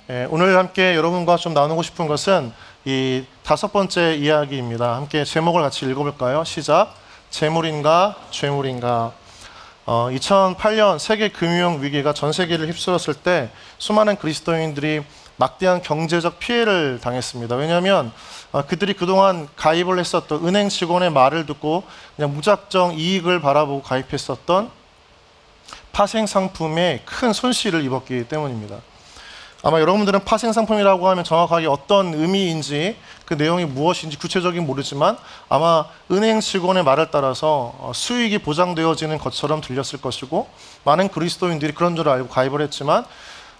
오늘 함께 여러분과 좀 나누고 싶은 것은 이 5번째 이야기입니다. 함께 제목을 같이 읽어볼까요? 시작. 재물인가 죄물인가. 2008년 세계 금융 위기가 전 세계를 휩쓸었을 때 수많은 그리스도인들이 막대한 경제적 피해를 당했습니다. 왜냐하면 그들이 그동안 가입을 했었던 은행 직원의 말을 듣고 그냥 무작정 이익을 바라보고 가입했었던 파생 상품에 큰 손실을 입었기 때문입니다. 아마 여러분들은 파생 상품이라고 하면 정확하게 어떤 의미인지 그 내용이 무엇인지 구체적인 모르지만 아마 은행 직원의 말을 따라서 수익이 보장되어지는 것처럼 들렸을 것이고 많은 그리스도인들이 그런 줄 알고 가입을 했지만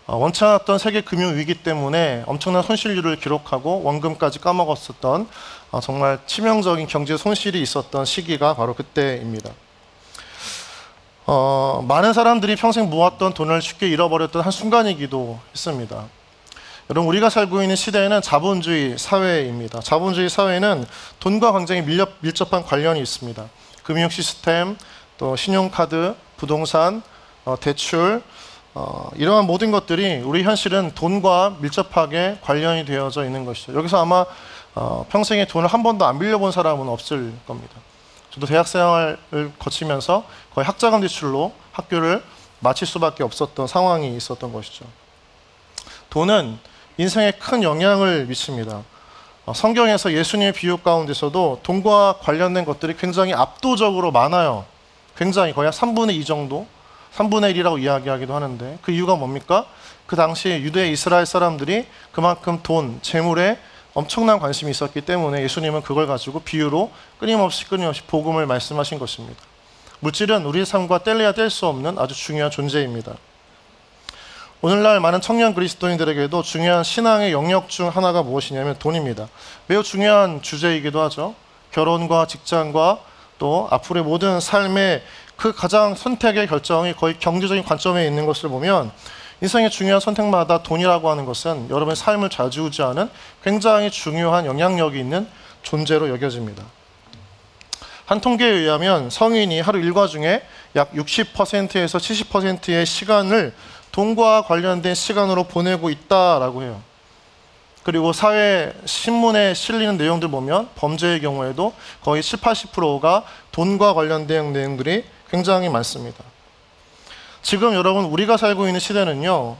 원치 않았던 세계 금융 위기 때문에 엄청난 손실률을 기록하고 원금까지 까먹었었던 정말 치명적인 경제 손실이 있었던 시기가 바로 그때입니다. 많은 사람들이 평생 모았던 돈을 쉽게 잃어버렸던 한순간이기도 했습니다. 여러분, 우리가 살고 있는 시대에는 자본주의 사회입니다. 자본주의 사회는 돈과 굉장히 밀접한 관련이 있습니다. 금융 시스템, 또 신용카드, 부동산, 대출, 이러한 모든 것들이 우리 현실은 돈과 밀접하게 관련이 되어져 있는 것이죠. 여기서 아마 평생에 돈을 한 번도 안 빌려본 사람은 없을 겁니다. 저도 대학생활을 거치면서 거의 학자금 대출로 학교를 마칠 수밖에 없었던 상황이 있었던 것이죠. 돈은 인생에 큰 영향을 미칩니다. 성경에서 예수님의 비유 가운데서도 돈과 관련된 것들이 굉장히 압도적으로 많아요. 굉장히 거의 3분의 2 정도, 3분의 1이라고 이야기하기도 하는데 그 이유가 뭡니까? 그 당시 유대 이스라엘 사람들이 그만큼 돈, 재물에 엄청난 관심이 있었기 때문에 예수님은 그걸 가지고 비유로 끊임없이 복음을 말씀하신 것입니다. 물질은 우리의 삶과 뗄래야 뗄 수 없는 아주 중요한 존재입니다. 오늘날 많은 청년 그리스도인들에게도 중요한 신앙의 영역 중 하나가 무엇이냐면 돈입니다. 매우 중요한 주제이기도 하죠. 결혼과 직장과 또 앞으로의 모든 삶의 그 가장 선택의 결정이 거의 경제적인 관점에 있는 것을 보면 인생의 중요한 선택마다 돈이라고 하는 것은 여러분의 삶을 좌지우지하는 굉장히 중요한 영향력이 있는 존재로 여겨집니다. 한 통계에 의하면 성인이 하루 일과 중에 약 60%에서 70%의 시간을 돈과 관련된 시간으로 보내고 있다라고 해요. 그리고 사회 신문에 실리는 내용들 보면 범죄의 경우에도 거의 70~80%가 돈과 관련된 내용들이 굉장히 많습니다. 지금 여러분 우리가 살고 있는 시대는요,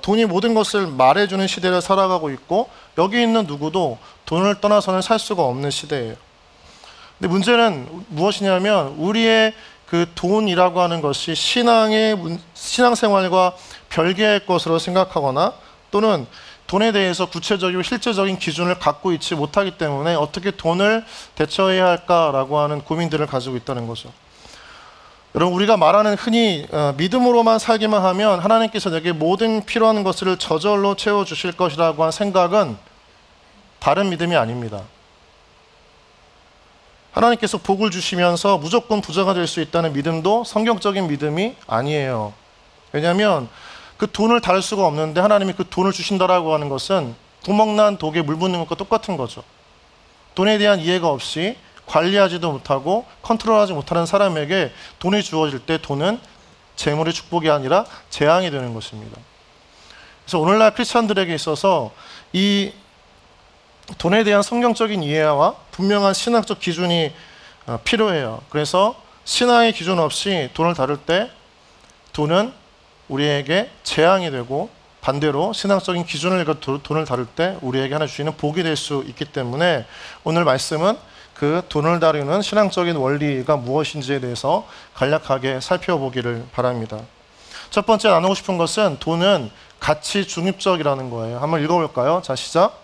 돈이 모든 것을 말해주는 시대를 살아가고 있고 여기 있는 누구도 돈을 떠나서는 살 수가 없는 시대예요. 근데 문제는 무엇이냐면 우리의 그 돈이라고 하는 것이 신앙생활과 별개의 것으로 생각하거나 또는 돈에 대해서 구체적이고 실제적인 기준을 갖고 있지 못하기 때문에 어떻게 돈을 대처해야 할까라고 하는 고민들을 가지고 있다는 거죠. 여러분, 우리가 말하는 흔히 믿음으로만 살기만 하면 하나님께서 내게 모든 필요한 것을 저절로 채워주실 것이라고 한 생각은 바른 믿음이 아닙니다. 하나님께서 복을 주시면서 무조건 부자가 될 수 있다는 믿음도 성경적인 믿음이 아니에요. 왜냐하면 그 돈을 다룰 수가 없는데 하나님이 그 돈을 주신다라고 하는 것은 구멍난 독에 물 붓는 것과 똑같은 거죠. 돈에 대한 이해가 없이 관리하지도 못하고 컨트롤하지 못하는 사람에게 돈이 주어질 때 돈은 재물의 축복이 아니라 재앙이 되는 것입니다. 그래서 오늘날 크리스찬들에게 있어서 이 돈에 대한 성경적인 이해와 분명한 신학적 기준이 필요해요. 그래서 신앙의 기준 없이 돈을 다룰 때 돈은 우리에게 재앙이 되고 반대로 신학적인 기준을 가지고 돈을 다룰 때 우리에게 하나 주시는 복이 될 수 있기 때문에 오늘 말씀은 그 돈을 다루는 신앙적인 원리가 무엇인지에 대해서 간략하게 살펴보기를 바랍니다. 첫 번째 나누고 싶은 것은 돈은 가치 중립적이라는 거예요. 한번 읽어볼까요? 자, 시작.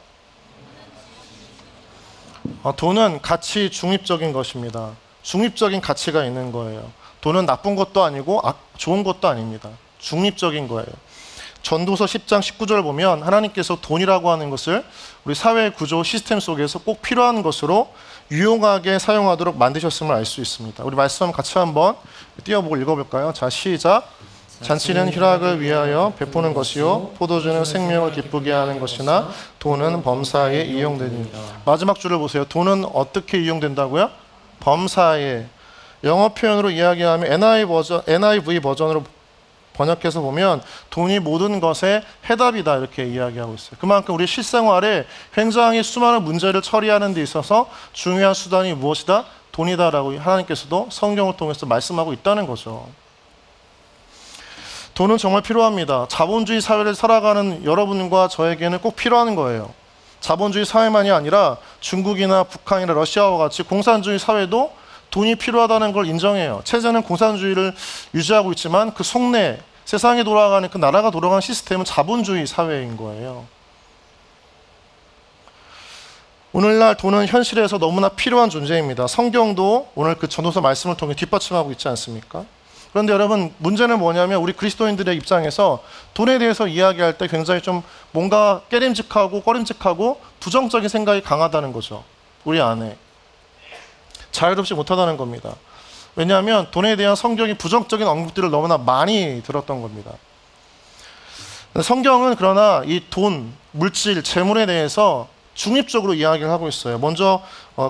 돈은 가치 중립적인 것입니다. 중립적인 가치가 있는 거예요. 돈은 나쁜 것도 아니고 좋은 것도 아닙니다. 중립적인 거예요. 전도서 10장 19절 보면 하나님께서 돈이라고 하는 것을 우리 사회 구조 시스템 속에서 꼭 필요한 것으로 유용하게 사용하도록 만드셨음을 알 수 있습니다. 우리 말씀 같이 한번 띄워보고 읽어볼까요? 자, 시작. 잔치는 희락을 위하여 베푸는 것이요 포도주는 생명을 기쁘게 하는 것이나 돈은 범사에 이용되니. 마지막 줄을 보세요. 돈은 어떻게 이용된다고요? 범사에. 영어 표현으로 이야기하면 NIV 버전으로 번역해서 보면 돈이 모든 것의 해답이다 이렇게 이야기하고 있어요. 그만큼 우리 실생활에 굉장히 수많은 문제를 처리하는 데 있어서 중요한 수단이 무엇이다? 돈이다라고 하나님께서도 성경을 통해서 말씀하고 있다는 거죠. 돈은 정말 필요합니다. 자본주의 사회를 살아가는 여러분과 저에게는 꼭 필요한 거예요. 자본주의 사회만이 아니라 중국이나 북한이나 러시아와 같이 공산주의 사회도 돈이 필요하다는 걸 인정해요. 체제는 공산주의를 유지하고 있지만 그 속내 세상이 돌아가는 그 나라가 돌아가는 시스템은 자본주의 사회인 거예요. 오늘날 돈은 현실에서 너무나 필요한 존재입니다. 성경도 오늘 그 전도서 말씀을 통해 뒷받침하고 있지 않습니까? 그런데 여러분, 문제는 뭐냐면 우리 그리스도인들의 입장에서 돈에 대해서 이야기할 때 굉장히 좀 뭔가 깨림직하고 꺼림직하고 부정적인 생각이 강하다는 거죠. 우리 안에 자유롭지 못하다는 겁니다. 왜냐하면 돈에 대한 성경이 부정적인 언급들을 너무나 많이 들었던 겁니다. 성경은 그러나 이 돈, 물질, 재물에 대해서 중립적으로 이야기를 하고 있어요. 먼저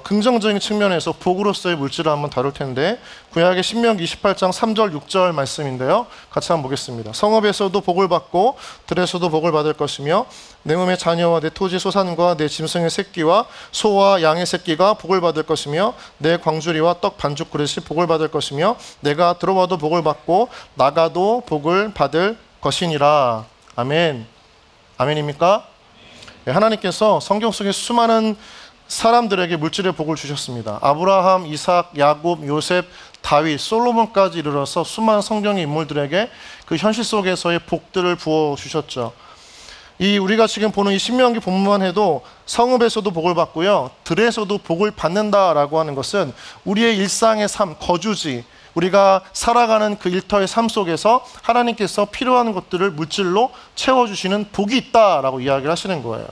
긍정적인 측면에서 복으로서의 물질을 한번 다룰 텐데, 구약의 신명기 28장 3절 6절 말씀인데요. 같이 한번 보겠습니다. 성읍에서도 복을 받고 들에서도 복을 받을 것이며 내 몸의 자녀와 내 토지 소산과 내 짐승의 새끼와 소와 양의 새끼가 복을 받을 것이며 내 광주리와 떡 반죽 그릇이 복을 받을 것이며 내가 들어와도 복을 받고 나가도 복을 받을 것이니라. 아멘. 아멘입니까? 하나님께서 성경 속에 수많은 사람들에게 물질의 복을 주셨습니다. 아브라함, 이삭, 야곱, 요셉, 다윗, 솔로몬까지 이르러서 수많은 성경의 인물들에게 그 현실 속에서의 복들을 부어주셨죠. 우리가 지금 보는 이 신명기 본문만 해도 성읍에서도 복을 받고요, 들에서도 복을 받는다라고 하는 것은 우리의 일상의 삶, 거주지, 우리가 살아가는 그 일터의 삶 속에서 하나님께서 필요한 것들을 물질로 채워주시는 복이 있다라고 이야기를 하시는 거예요.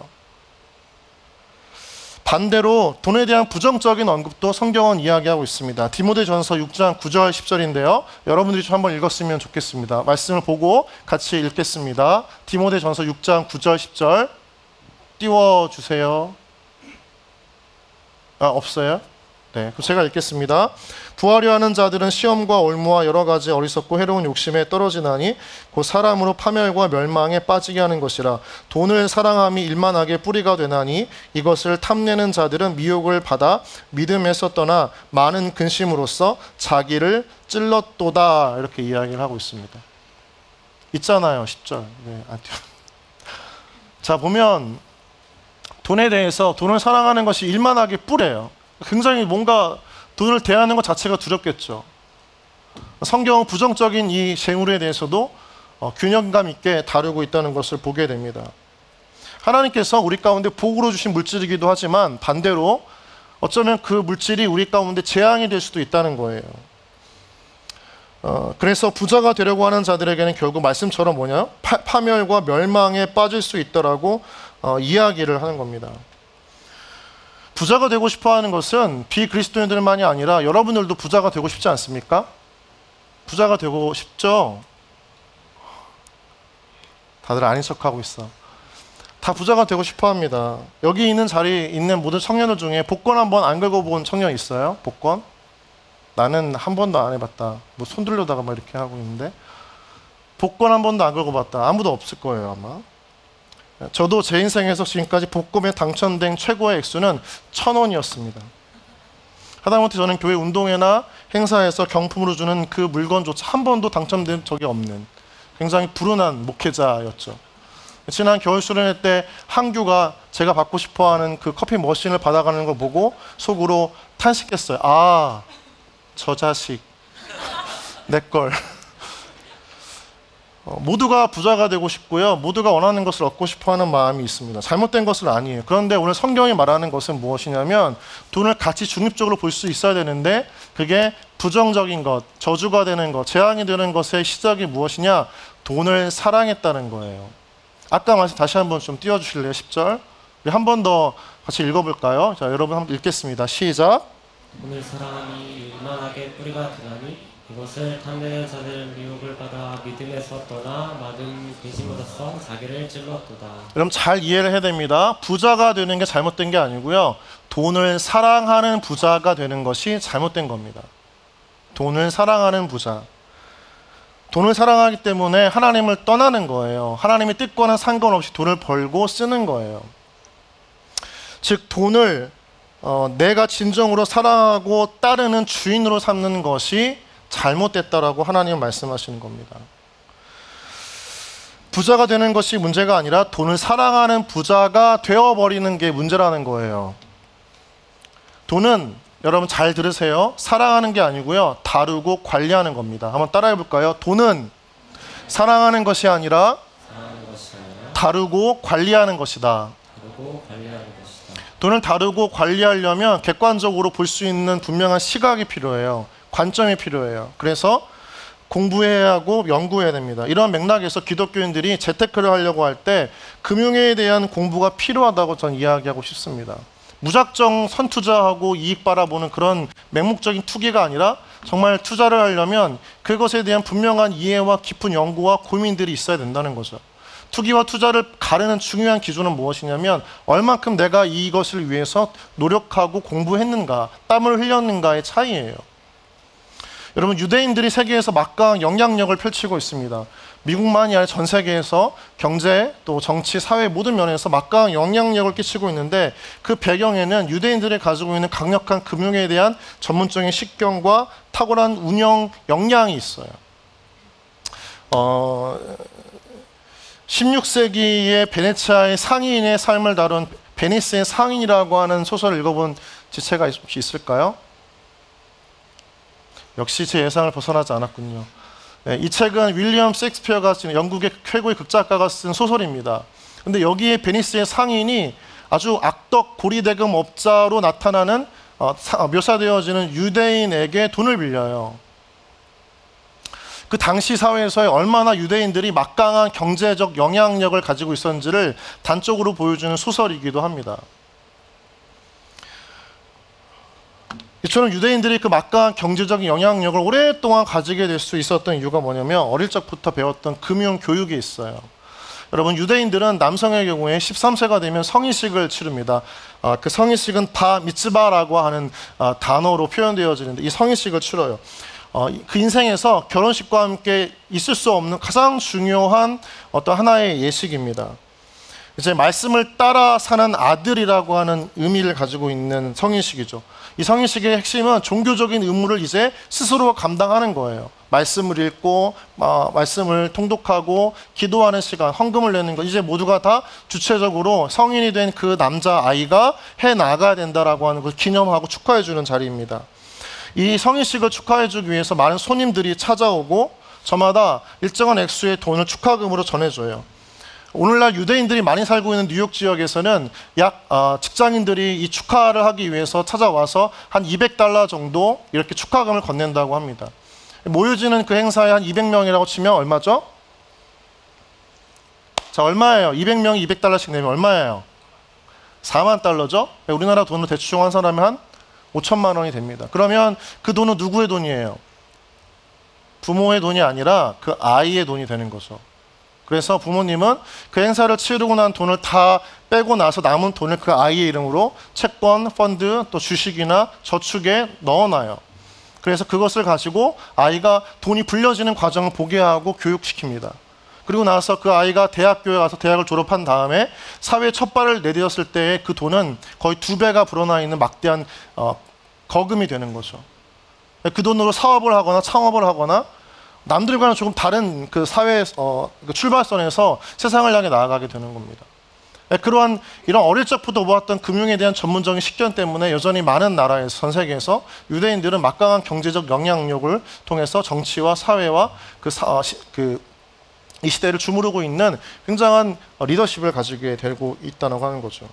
반대로 돈에 대한 부정적인 언급도 성경은 이야기하고 있습니다. 디모데전서 6장 9절 10절인데요. 여러분들이 좀 한번 읽었으면 좋겠습니다. 말씀을 보고 같이 읽겠습니다. 디모데전서 6장 9절 10절 띄워주세요. 없어요? 네, 그럼 제가 읽겠습니다. 부하려 하는 자들은 시험과 올무와 여러 가지 어리석고 해로운 욕심에 떨어지나니 곧 사람으로 파멸과 멸망에 빠지게 하는 것이라. 돈을 사랑함이 일만하게 뿌리가 되나니 이것을 탐내는 자들은 미혹을 받아 믿음에서 떠나 많은 근심으로써 자기를 찔렀도다. 이렇게 이야기를 하고 있습니다. 있잖아요, 10절. 네, 자, 보면 돈에 대해서 돈을 사랑하는 것이 일만하게 뿌려요. 굉장히 뭔가 돈을 대하는 것 자체가 두렵겠죠. 성경은 부정적인 이 재물에 대해서도 균형감 있게 다루고 있다는 것을 보게 됩니다. 하나님께서 우리 가운데 복으로 주신 물질이기도 하지만 반대로 어쩌면 그 물질이 우리 가운데 재앙이 될 수도 있다는 거예요. 그래서 부자가 되려고 하는 자들에게는 결국 말씀처럼 뭐냐? 파멸과 멸망에 빠질 수 있다라고 이야기를 하는 겁니다. 부자가 되고 싶어하는 것은 비그리스도인들만이 아니라 여러분들도 부자가 되고 싶지 않습니까? 부자가 되고 싶죠? 다들 아닌 척하고 있어. 다 부자가 되고 싶어합니다. 여기 있는 자리에 있는 모든 청년들 중에 복권 한번 안 긁어본 청년 있어요? 복권? 나는 한 번도 안 해봤다. 뭐 손 들려다가 막 이렇게 하고 있는데 복권 한 번도 안 긁어봤다. 아무도 없을 거예요, 아마. 저도 제 인생에서 지금까지 복권에 당첨된 최고의 액수는 1,000원이었습니다. 하다못해 저는 교회 운동회나 행사에서 경품으로 주는 그 물건조차 한 번도 당첨된 적이 없는 굉장히 불운한 목회자였죠. 지난 겨울 수련회 때 한규가 제가 받고 싶어하는 그 커피 머신을 받아가는 걸 보고 속으로 탄식했어요. 아, 저 자식 내 걸. 모두가 부자가 되고 싶고요, 모두가 원하는 것을 얻고 싶어하는 마음이 있습니다. 잘못된 것은 아니에요. 그런데 오늘 성경이 말하는 것은 무엇이냐면 돈을 같이 중립적으로 볼 수 있어야 되는데 그게 부정적인 것, 저주가 되는 것, 재앙이 되는 것의 시작이 무엇이냐? 돈을 사랑했다는 거예요. 아까 말씀 다시 한번 좀 띄워주실래요? 10절 우리 한 번 더 같이 읽어볼까요? 자, 여러분 한번 읽겠습니다. 시작. 돈을 사랑함이 일만하게 뿌리가 되나니 이것을 탐내는 자들은 미혹을 받아 믿음에서 떠나 많은 근심으로써 자기를 찔렀도다. 여러분 잘 이해를 해야 됩니다. 부자가 되는 게 잘못된 게 아니고요, 돈을 사랑하는 부자가 되는 것이 잘못된 겁니다. 돈을 사랑하는 부자. 돈을 사랑하기 때문에 하나님을 떠나는 거예요. 하나님의 뜻과는 상관없이 돈을 벌고 쓰는 거예요. 즉 돈을 내가 진정으로 사랑하고 따르는 주인으로 삼는 것이 잘못됐다라고 하나님은 말씀하시는 겁니다. 부자가 되는 것이 문제가 아니라 돈을 사랑하는 부자가 되어버리는 게 문제라는 거예요. 돈은 여러분 잘 들으세요. 사랑하는 게 아니고요. 다루고 관리하는 겁니다. 한번 따라해 볼까요? 돈은 사랑하는 것이 아니라 다루고 관리하는 것이다. 돈을 다루고 관리하려면 객관적으로 볼 수 있는 분명한 시각이 필요해요. 관점이 필요해요. 그래서 공부해야 하고 연구해야 됩니다. 이런 맥락에서 기독교인들이 재테크를 하려고 할 때 금융에 대한 공부가 필요하다고 저는 이야기하고 싶습니다. 무작정 선투자하고 이익 바라보는 그런 맹목적인 투기가 아니라 정말 투자를 하려면 그것에 대한 분명한 이해와 깊은 연구와 고민들이 있어야 된다는 거죠. 투기와 투자를 가르는 중요한 기준은 무엇이냐면 얼만큼 내가 이것을 위해서 노력하고 공부했는가, 땀을 흘렸는가의 차이예요. 여러분, 유대인들이 세계에서 막강한 영향력을 펼치고 있습니다. 미국만이 아니라 전 세계에서 경제, 또 정치, 사회 모든 면에서 막강한 영향력을 끼치고 있는데 그 배경에는 유대인들이 가지고 있는 강력한 금융에 대한 전문적인 식견과 탁월한 운영 역량이 있어요. 16세기의 베네치아의 상인의 삶을 다룬 베니스의 상인이라고 하는 소설을 읽어본 지체가 혹시 있을까요? 역시 제 예상을 벗어나지 않았군요. 네, 이 책은 윌리엄 셰익스피어가 쓴 영국의 최고의 극작가가 쓴 소설입니다. 근데 여기에 베니스의 상인이 아주 악덕 고리대금 업자로 나타나는 묘사되어지는 유대인에게 돈을 빌려요. 그 당시 사회에서의 얼마나 유대인들이 막강한 경제적 영향력을 가지고 있었는지를 단적으로 보여주는 소설이기도 합니다. 이처럼 유대인들이 그 막강한 경제적인 영향력을 오랫동안 가지게 될 수 있었던 이유가 뭐냐면 어릴 적부터 배웠던 금융 교육이 있어요. 여러분, 유대인들은 남성의 경우에 13세가 되면 성인식을 치릅니다. 그 성인식은 바 미츠바라고 하는 단어로 표현되어지는데 이 성인식을 치러요. 그 인생에서 결혼식과 함께 있을 수 없는 가장 중요한 어떤 하나의 예식입니다. 이제 말씀을 따라 사는 아들이라고 하는 의미를 가지고 있는 성인식이죠. 이 성인식의 핵심은 종교적인 의무를 이제 스스로 감당하는 거예요. 말씀을 읽고 말씀을 통독하고 기도하는 시간, 헌금을 내는 것, 이제 모두가 다 주체적으로 성인이 된 그 남자아이가 해나가야 된다라고 하는 걸 기념하고 축하해 주는 자리입니다. 이 성인식을 축하해 주기 위해서 많은 손님들이 찾아오고 저마다 일정한 액수의 돈을 축하금으로 전해줘요. 오늘날 유대인들이 많이 살고 있는 뉴욕 지역에서는 직장인들이 이 축하를 하기 위해서 찾아와서 한 $200 정도 이렇게 축하금을 건넨다고 합니다. 모여지는 그 행사에 한 200명이라고 치면 얼마죠? 자, 얼마예요? 200명이 $200씩 내면 얼마예요? $40,000죠? 우리나라 돈으로 대충 환산하면 한 5천만 원이 됩니다. 그러면 그 돈은 누구의 돈이에요? 부모의 돈이 아니라 그 아이의 돈이 되는 거죠. 그래서 부모님은 그 행사를 치르고 난 돈을 다 빼고 나서 남은 돈을 그 아이의 이름으로 채권, 펀드, 또 주식이나 저축에 넣어놔요. 그래서 그것을 가지고 아이가 돈이 불려지는 과정을 보게 하고 교육시킵니다. 그리고 나서 그 아이가 대학교에 가서 대학을 졸업한 다음에 사회에 첫 발을 내디뎠을 때 그 돈은 거의 2배가 불어나 있는 막대한 거금이 되는 거죠. 그 돈으로 사업을 하거나 창업을 하거나 남들과는 조금 다른 그 사회 그 출발선에서 세상을 향해 나아가게 되는 겁니다. 그러한 이런 어릴 적부터 보았던 금융에 대한 전문적인 식견 때문에 여전히 많은 나라에서, 전 세계에서 유대인들은 막강한 경제적 영향력을 통해서 정치와 사회와 이 시대를 주무르고 있는 굉장한 리더십을 가지게 되고 있다고 하는 거죠.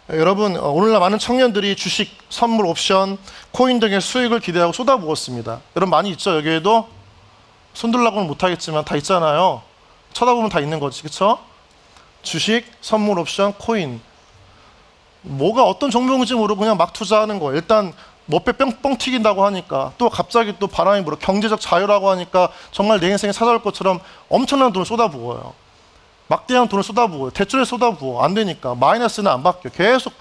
여러분, 오늘날 많은 청년들이 주식, 선물, 옵션, 코인 등의 수익을 기대하고 쏟아부었습니다. 여러분 많이 있죠? 여기에도 손들라고는 못하겠지만 다 있잖아요. 쳐다보면 다 있는 거지, 그렇죠? 주식, 선물, 옵션, 코인, 뭐가 어떤 종목인지 모르고 그냥 막 투자하는 거예요. 일단 몇 배 뻥뻥 튀긴다고 하니까, 또 갑자기 또 바람이 불어 경제적 자유라고 하니까 정말 내 인생에 찾아올 것처럼 엄청난 돈을 쏟아부어요. 막대한 돈을 쏟아부어요. 대출에 쏟아부어. 안 되니까. 마이너스는 안 바뀌어. 계속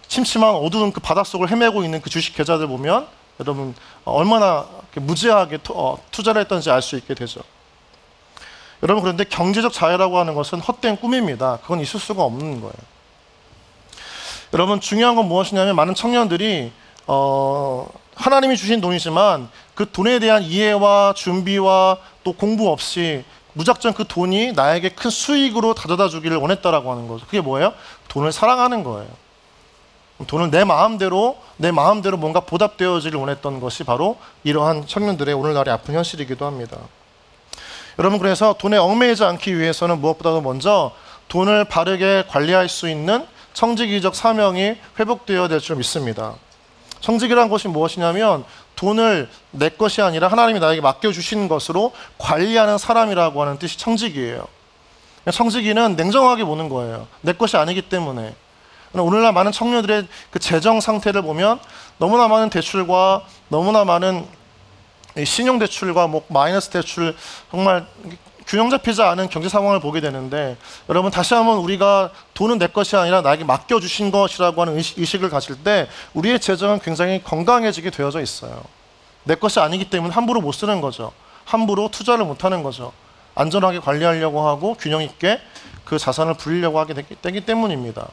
침침한 어두운 그 바닷속을 헤매고 있는 그 주식 계좌들 보면 여러분 얼마나 무지하게 투자를 했던지 알 수 있게 되죠. 여러분 그런데 경제적 자유라고 하는 것은 헛된 꿈입니다. 그건 있을 수가 없는 거예요. 여러분 중요한 건 무엇이냐면 많은 청년들이 하나님이 주신 돈이지만 그 돈에 대한 이해와 준비와 또 공부 없이 무작정 그 돈이 나에게 큰 수익으로 가져다 주기를 원했다라고 하는 거죠. 그게 뭐예요? 돈을 사랑하는 거예요. 돈을 내 마음대로 뭔가 보답되어지를 원했던 것이 바로 이러한 청년들의 오늘날의 아픈 현실이기도 합니다. 여러분 그래서 돈에 얽매이지 않기 위해서는 무엇보다도 먼저 돈을 바르게 관리할 수 있는 청지기적 사명이 회복되어야 될 줄 믿습니다. 청지기란 것이 무엇이냐면 돈을 내 것이 아니라 하나님이 나에게 맡겨주신 것으로 관리하는 사람이라고 하는 뜻이 청지기예요. 청지기는 냉정하게 보는 거예요. 내 것이 아니기 때문에. 오늘날 많은 청년들의 그 재정 상태를 보면 너무나 많은 대출과 너무나 많은 신용대출과 마이너스 대출, 정말 균형 잡히지 않은 경제 상황을 보게 되는데, 여러분 다시 한번 우리가 돈은 내 것이 아니라 나에게 맡겨주신 것이라고 하는 의식을 가질 때 우리의 재정은 굉장히 건강해지게 되어져 있어요. 내 것이 아니기 때문에 함부로 못 쓰는 거죠. 함부로 투자를 못 하는 거죠. 안전하게 관리하려고 하고 균형 있게 그 자산을 불리려고 하게 되기 때문입니다.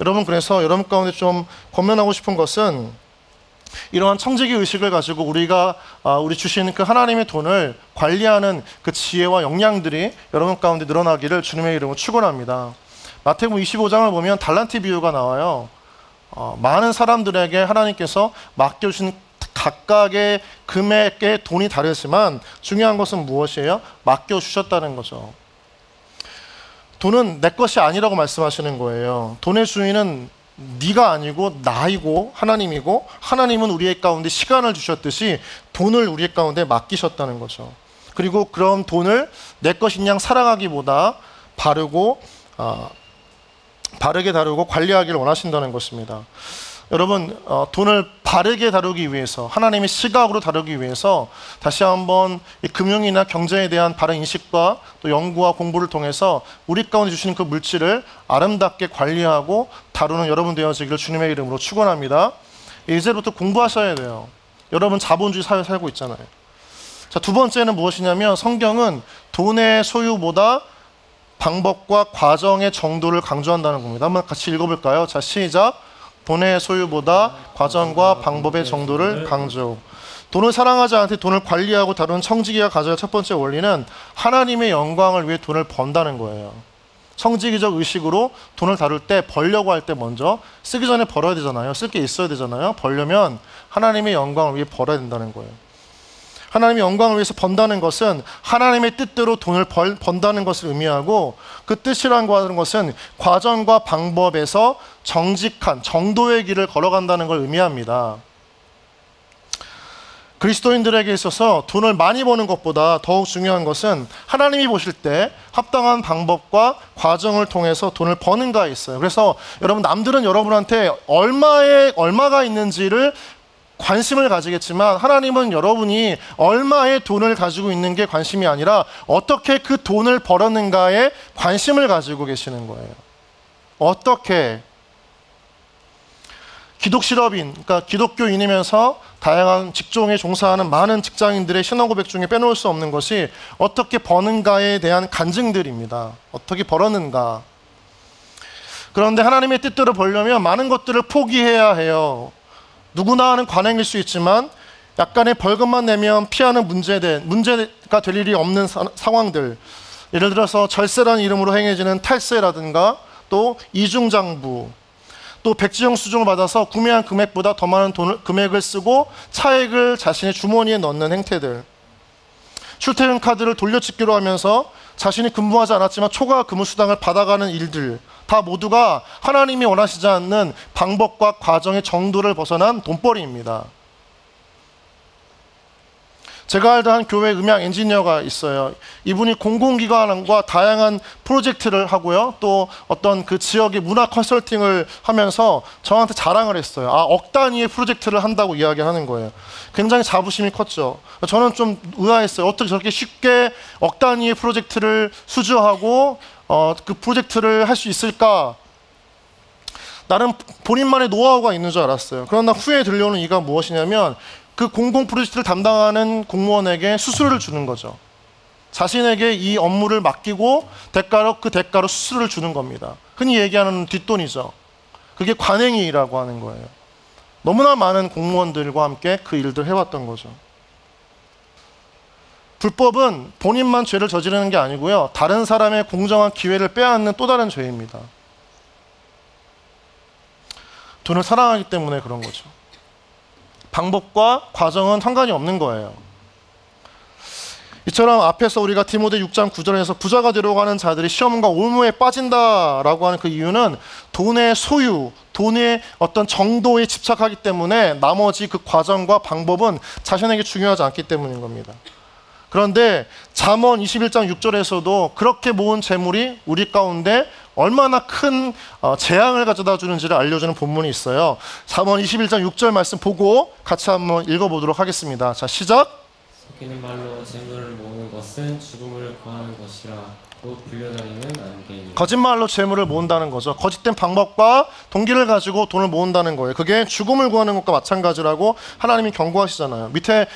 여러분 그래서 여러분 가운데 좀 권면하고 싶은 것은 이러한 청지기 의식을 가지고 우리가 우리 주신 그 하나님의 돈을 관리하는 그 지혜와 역량들이 여러분 가운데 늘어나기를 주님의 이름으로 축원합니다. 마태복음 25장을 보면 달란트 비유가 나와요. 많은 사람들에게 하나님께서 맡겨주신 각각의 금액의 돈이 다르지만 중요한 것은 무엇이에요? 맡겨주셨다는 거죠. 돈은 내 것이 아니라고 말씀하시는 거예요. 돈의 주인은 네가 아니고 나이고 하나님이고, 하나님은 우리의 가운데 시간을 주셨듯이 돈을 우리의 가운데 맡기셨다는 거죠. 그리고 그런 돈을 내 것인 양 사랑하기보다 바르게 다루고 관리하기를 원하신다는 것입니다. 여러분 돈을 바르게 다루기 위해서, 하나님의 시각으로 다루기 위해서 다시 한번 이 금융이나 경제에 대한 바른 인식과 또 연구와 공부를 통해서 우리 가운데 주시는 그 물질을 아름답게 관리하고 다루는 여러분 되어지기를 주님의 이름으로 축원합니다. 이제부터 공부하셔야 돼요. 여러분 자본주의 사회에 살고 있잖아요. 자, 두 번째는 무엇이냐면 성경은 돈의 소유보다 방법과 과정의 정도를 강조한다는 겁니다. 한번 같이 읽어볼까요? 자, 시작. 돈의 소유보다 과정과 방법의 정도를 강조. 돈을 사랑하지 않되 돈을 관리하고 다루는 청지기가 가져야 할 첫 번째 원리는 하나님의 영광을 위해 돈을 번다는 거예요. 청지기적 의식으로 돈을 다룰 때, 벌려고 할 때 먼저 쓰기 전에 벌어야 되잖아요. 쓸 게 있어야 되잖아요. 벌려면 하나님의 영광을 위해 벌어야 된다는 거예요. 하나님의 영광을 위해서 번다는 것은 하나님의 뜻대로 돈을 번다는 것을 의미하고, 그 뜻이라는 것은 과정과 방법에서 정직한 정도의 길을 걸어간다는 걸 의미합니다. 그리스도인들에게 있어서 돈을 많이 버는 것보다 더욱 중요한 것은 하나님이 보실 때 합당한 방법과 과정을 통해서 돈을 버는가에 있어요. 그래서 여러분, 남들은 여러분한테 얼마가 있는지를 관심을 가지겠지만 하나님은 여러분이 얼마의 돈을 가지고 있는 게 관심이 아니라 어떻게 그 돈을 벌었는가에 관심을 가지고 계시는 거예요. 어떻게? 기독실업인, 그러니까 기독교인이면서 다양한 직종에 종사하는 많은 직장인들의 신앙 고백 중에 빼놓을 수 없는 것이 어떻게 버는가에 대한 간증들입니다. 어떻게 벌었는가. 그런데 하나님의 뜻대로 벌려면 많은 것들을 포기해야 해요. 누구나 하는 관행일 수 있지만 약간의 벌금만 내면 피하는 문제가 될 일이 없는 상황들, 예를 들어서 절세라는 이름으로 행해지는 탈세라든가, 또 이중장부, 또 백지영 수중을 받아서 구매한 금액보다 더 많은 금액을 쓰고 차액을 자신의 주머니에 넣는 행태들, 출퇴근 카드를 돌려찍기로 하면서 자신이 근무하지 않았지만 초과 근무수당을 받아가는 일들, 다 모두가 하나님이 원하시지 않는 방법과 과정의 정도를 벗어난 돈벌이입니다. 제가 알던 한 교회 음향 엔지니어가 있어요. 이분이 공공기관과 다양한 프로젝트를 하고요, 또 어떤 그 지역의 문화 컨설팅을 하면서 저한테 자랑을 했어요. 억 단위의 프로젝트를 한다고 이야기하는 거예요. 굉장히 자부심이 컸죠. 저는 좀 의아했어요. 어떻게 저렇게 쉽게 억 단위의 프로젝트를 수주하고 그 프로젝트를 할 수 있을까? 나름 본인만의 노하우가 있는 줄 알았어요. 그러나 후에 들려오는 이가 무엇이냐면 그 공공 프로젝트를 담당하는 공무원에게 수수료를 주는 거죠. 자신에게 이 업무를 맡기고 그 대가로 수수료를 주는 겁니다. 흔히 얘기하는 뒷돈이죠. 그게 관행이라고 하는 거예요. 너무나 많은 공무원들과 함께 그 일들을 해왔던 거죠. 불법은 본인만 죄를 저지르는 게 아니고요. 다른 사람의 공정한 기회를 빼앗는 또 다른 죄입니다. 돈을 사랑하기 때문에 그런 거죠. 방법과 과정은 상관이 없는 거예요. 이처럼 앞에서 우리가 디모데 6장 9절에서 부자가 되려고 하는 자들이 시험과 올무에 빠진다라고 하는 그 이유는 돈의 소유, 돈의 어떤 정도에 집착하기 때문에 나머지 그 과정과 방법은 자신에게 중요하지 않기 때문인 겁니다. 그런데 잠언 21장 6절에서도 그렇게 모은 재물이 우리 가운데 얼마나 큰 재앙을 가져다 주는지를 알려주는 본문이 있어요. 잠언 21장 6절 말씀 보고 같이 한번 읽어보도록 하겠습니다. 자, 시작! 속이는 말로 재물을 모으는 것은 죽음을 구하는 것이라 곧 불려다니는 안개니. 거짓말로 재물을 모은다는 거죠. 거짓된 방법과 동기를 가지고 돈을 모은다는 거예요. 그게 죽음을 구하는 것과 마찬가지라고 하나님이 경고하시잖아요. 밑에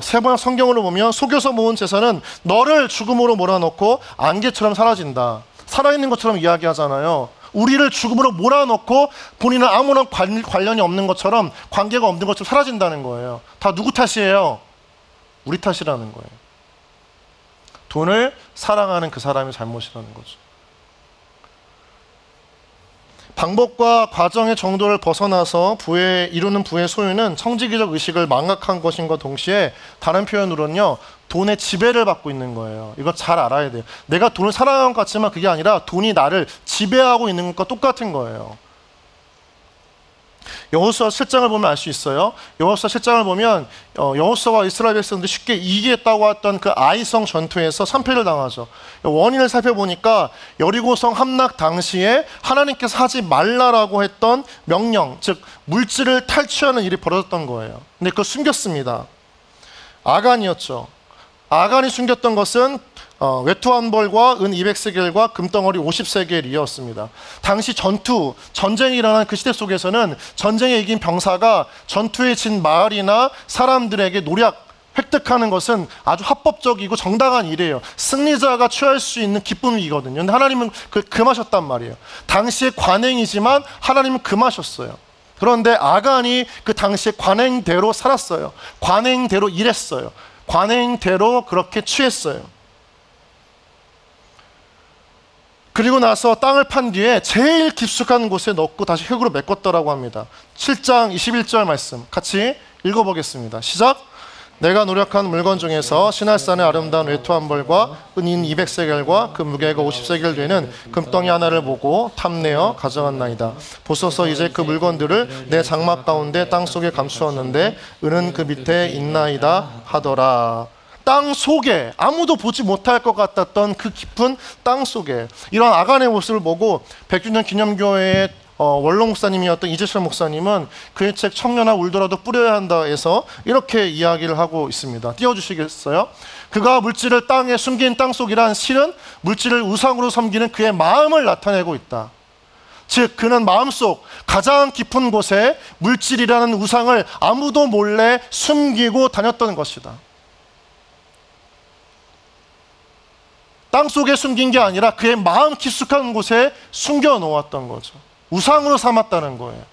세번역 성경으로 보면 속여서 모은 재산은 너를 죽음으로 몰아넣고 안개처럼 사라진다. 살아있는 것처럼 이야기하잖아요. 우리를 죽음으로 몰아넣고 본인은 아무런 관련이 없는 것처럼 관계가 없는 것처럼 사라진다는 거예요. 다 누구 탓이에요? 우리 탓이라는 거예요. 돈을 사랑하는 그 사람의 잘못이라는 거죠. 방법과 과정의 정도를 벗어나서 이루는 부의 소유는 청지기적 의식을 망각한 것인과 동시에 다른 표현으로는요, 돈의 지배를 받고 있는 거예요. 이거 잘 알아야 돼요. 내가 돈을 사랑하는 것 같지만 그게 아니라 돈이 나를 지배하고 있는 것과 똑같은 거예요. 여호수아 7장을 보면 알 수 있어요. 여호수아 7장을 보면 여호수아와 이스라엘 백성들이 쉽게 이기겠다고 했던 그 아이성 전투에서 참패를 당하죠. 원인을 살펴보니까 여리고성 함락 당시에 하나님께서 하지 말라라고 했던 명령, 즉 물질을 탈취하는 일이 벌어졌던 거예요. 근데 그걸 숨겼습니다. 아간이었죠. 아간이 숨겼던 것은 외투 한 벌과 은 200세겔과 금덩어리 50세겔이었습니다. 당시 전쟁이 일어난 그 시대 속에서는 전쟁에 이긴 병사가 전투에 진 마을이나 사람들에게 획득하는 것은 아주 합법적이고 정당한 일이에요. 승리자가 취할 수 있는 기쁨이거든요. 근데 하나님은 그걸 금하셨단 말이에요. 당시의 관행이지만 하나님은 금하셨어요. 그런데 아간이 그 당시의 관행대로 살았어요. 관행대로 일했어요. 관행대로 그렇게 취했어요. 그리고 나서 땅을 판 뒤에 제일 깊숙한 곳에 넣고 다시 흙으로 메꿨더라고 합니다. 7장 21절 말씀 같이 읽어보겠습니다. 시작! 내가 노력한 물건 중에서 시날산의 아름다운 외투 한 벌과 은인 200세겔과 그 무게가 50세겔 되는 금덩이 하나를 보고 탐내어 가져갔나이다. 보소서 이제 그 물건들을 내 장막 가운데 땅속에 감추었는데 은은 그 밑에 있나이다 하더라. 땅 속에, 아무도 보지 못할 것 같았던 그 깊은 땅 속에 이런 아간의 모습을 보고 100주년 기념교회의 원로 목사님이었던 이재철 목사님은 그의 책 청년아 울더라도 뿌려야 한다 해서 이렇게 이야기를 하고 있습니다. 띄워주시겠어요? 그가 물질을 땅에 숨긴 땅속이란 실은 물질을 우상으로 섬기는 그의 마음을 나타내고 있다. 즉 그는 마음속 가장 깊은 곳에 물질이라는 우상을 아무도 몰래 숨기고 다녔던 것이다. 땅속에 숨긴 게 아니라 그의 마음 깊숙한 곳에 숨겨 놓았던 거죠. 우상으로 삼았다는 거예요.